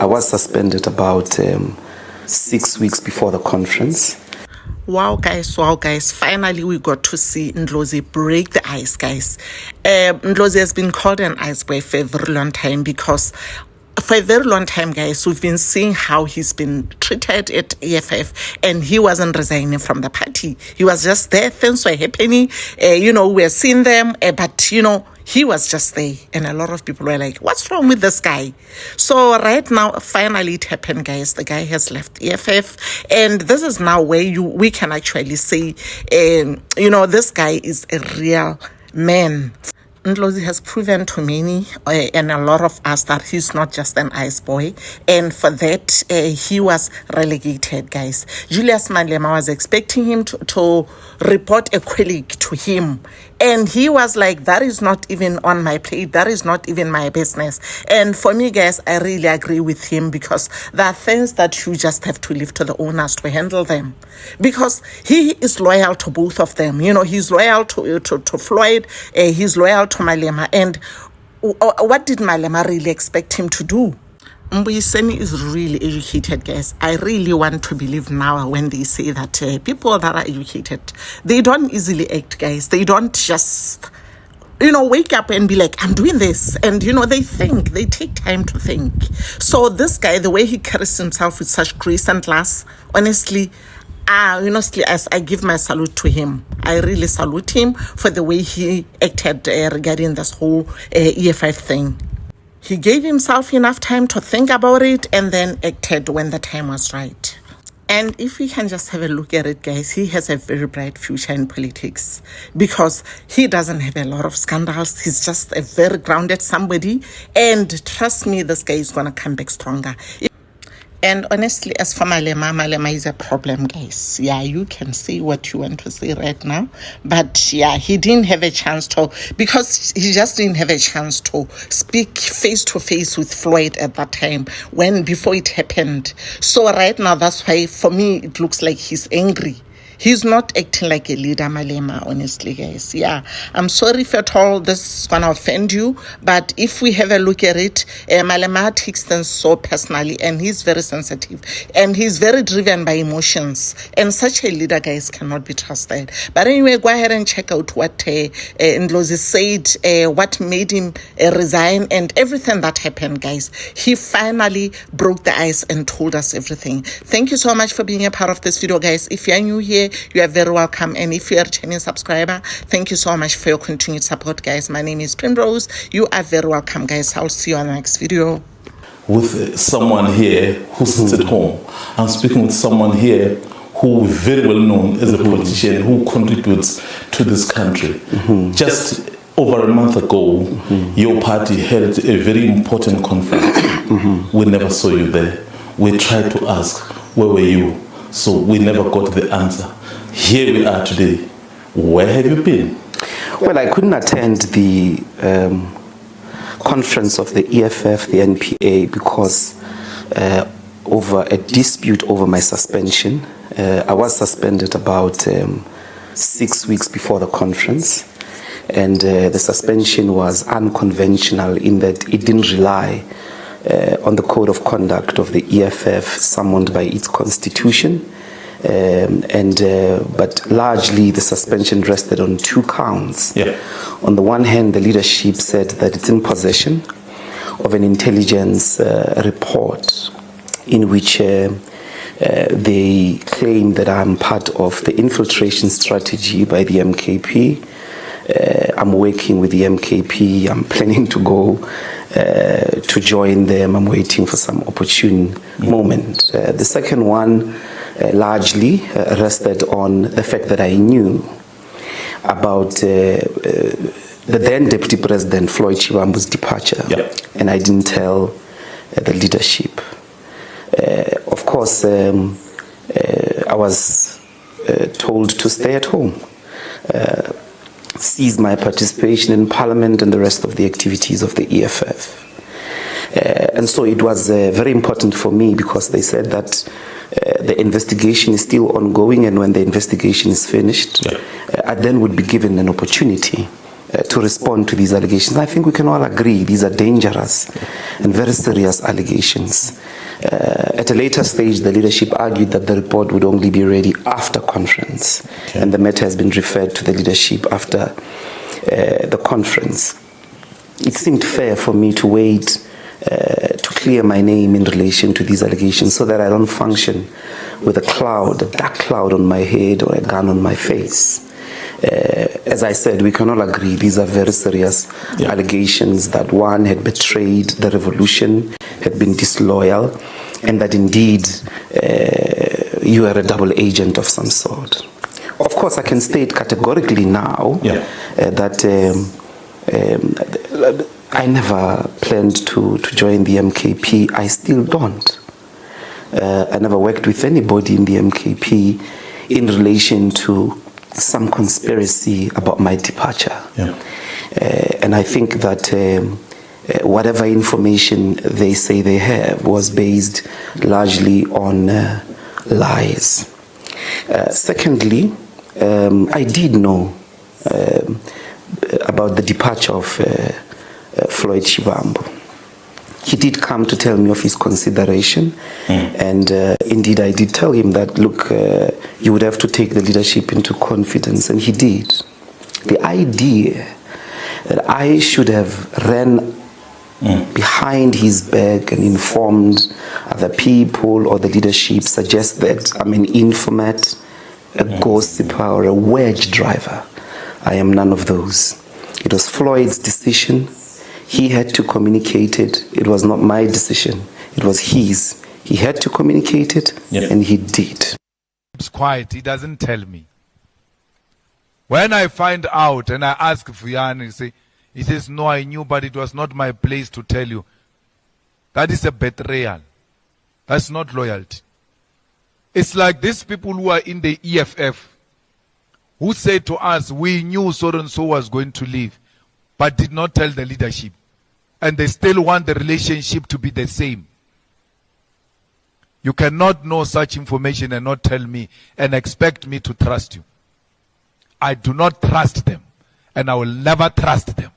I was suspended about 6 weeks before the conference. Wow, guys. Finally, we got to see Ndlozi break the ice, guys. Ndlozi has been called an ice boy for a very long time because for a very long time, guys, we've been seeing how he's been treated at EFF, and he wasn't resigning from the party. He was just there. Things were happening. We're seeing them, but, he was just there. And a lot of people were like, what's wrong with this guy? So right now, finally it happened, guys. The guy has left EFF. And this is now where we can actually say, this guy is a real man. Ndlozi has proven to many and a lot of us that he's not just an ice boy, and for that he was relegated, guys. Julius Malema was expecting him to report a colleague to him, and he was like, that is not even on my plate, that is not even my business. And for me, guys, I really agree with him, because there are things that you just have to leave to the owners to handle them, because he is loyal to both of them. He's loyal to Floyd, he's loyal to Malema, and what did Malema really expect him to do? Mbuyiseni is really educated, guys. I really want to believe now when they say that people that are educated, they don't easily act, guys. They don't just wake up and be like, I'm doing this. And, they think, they take time to think. So this guy, the way he carries himself with such grace and class, honestly, as I give my salute to him. I really salute him for the way he acted regarding this whole EFF thing. He gave himself enough time to think about it and then acted when the time was right. And if we can just have a look at it, guys, he has a very bright future in politics, because he doesn't have a lot of scandals. He's just a very grounded somebody. And trust me, this guy is going to come back stronger. And honestly, as for Malema is a problem, guys. Yeah, you can say what you want to say right now. But yeah, he didn't have a chance to, because he just didn't have a chance to speak face to face with Floyd at that time, before it happened. So right now, that's why for me, it looks like he's angry. He's not acting like a leader, Malema, honestly, guys. Yeah, I'm sorry if at all this is going to offend you, but if we have a look at it, Malema takes things so personally, and he's very sensitive, and he's very driven by emotions, and such a leader, guys, cannot be trusted. But anyway, go ahead and check out what Ndlozi said, what made him resign, and everything that happened, guys. He finally broke the ice and told us everything. Thank you so much for being a part of this video, guys. If you're new here, you are very welcome, and if you are a returning subscriber, thank you so much for your continued support, guys. My name is Primrose. You are very welcome, guys. I'll see you on the next video. With someone here who sits at home, I'm speaking with someone here who is very well known as a politician who contributes to this country. Just over a month ago, your party held a very important conference. We never saw you there. We tried to ask, where were you? So we never got the answer. Here we are today. Where have you been? Well, I couldn't attend the conference of the EFF, the NPA, because over a dispute over my suspension. I was suspended about 6 weeks before the conference, and the suspension was unconventional in that it didn't rely on the code of conduct of the EFF summoned by its constitution, but largely the suspension rested on 2 counts. On the one hand, the leadership said that it's in possession of an intelligence report in which they claim that I'm part of the infiltration strategy by the MKP. I'm working with the MKP. I'm planning to go to join them. I'm waiting for some opportune moment. The second one largely rested on the fact that I knew about the then Deputy President Floyd Shivambu's departure, and I didn't tell the leadership. Of course, I was told to stay at home, cease my participation in Parliament and the rest of the activities of the EFF. And so it was very important for me, because they said that the investigation is still ongoing, and when the investigation is finished, I then would be given an opportunity to respond to these allegations. I think we can all agree these are dangerous and very serious allegations. At a later stage, the leadership argued that the report would only be ready after conference, and the matter has been referred to the leadership after the conference. It seemed fair for me to wait to clear my name in relation to these allegations so that I don't function with a dark cloud on my head or a gun on my face. As I said, we can all agree these are very serious allegations that one had betrayed the revolution, had been disloyal, and that indeed you are a double agent of some sort. Of course, I can state categorically now that I never planned to join the MKP. I still don't. I never worked with anybody in the MKP in relation to some conspiracy about my departure. And I think that whatever information they say they have was based largely on lies. Secondly, I did know about the departure of Floyd Shivambu. He did come to tell me of his consideration, and indeed I did tell him that, look, you would have to take the leadership into confidence, and he did. The idea that I should have ran behind his back and informed other people or the leadership suggests that I'm an informant, a gossiper, or a wedge driver. I am none of those. It was Floyd's decision. He had to communicate it. It was not my decision. It was his. He had to communicate it, and he did. It's quiet. He doesn't tell me. When I find out and I ask Fuyani, he says, no, I knew, but it was not my place to tell you. That is a betrayal. That's not loyalty. It's like these people who are in the EFF who said to us, we knew so-and-so was going to leave, but did not tell the leadership. And they still want the relationship to be the same. You cannot know such information and not tell me and expect me to trust you. I do not trust them, and I will never trust them.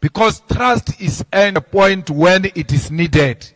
Because trust is at a point when it is needed.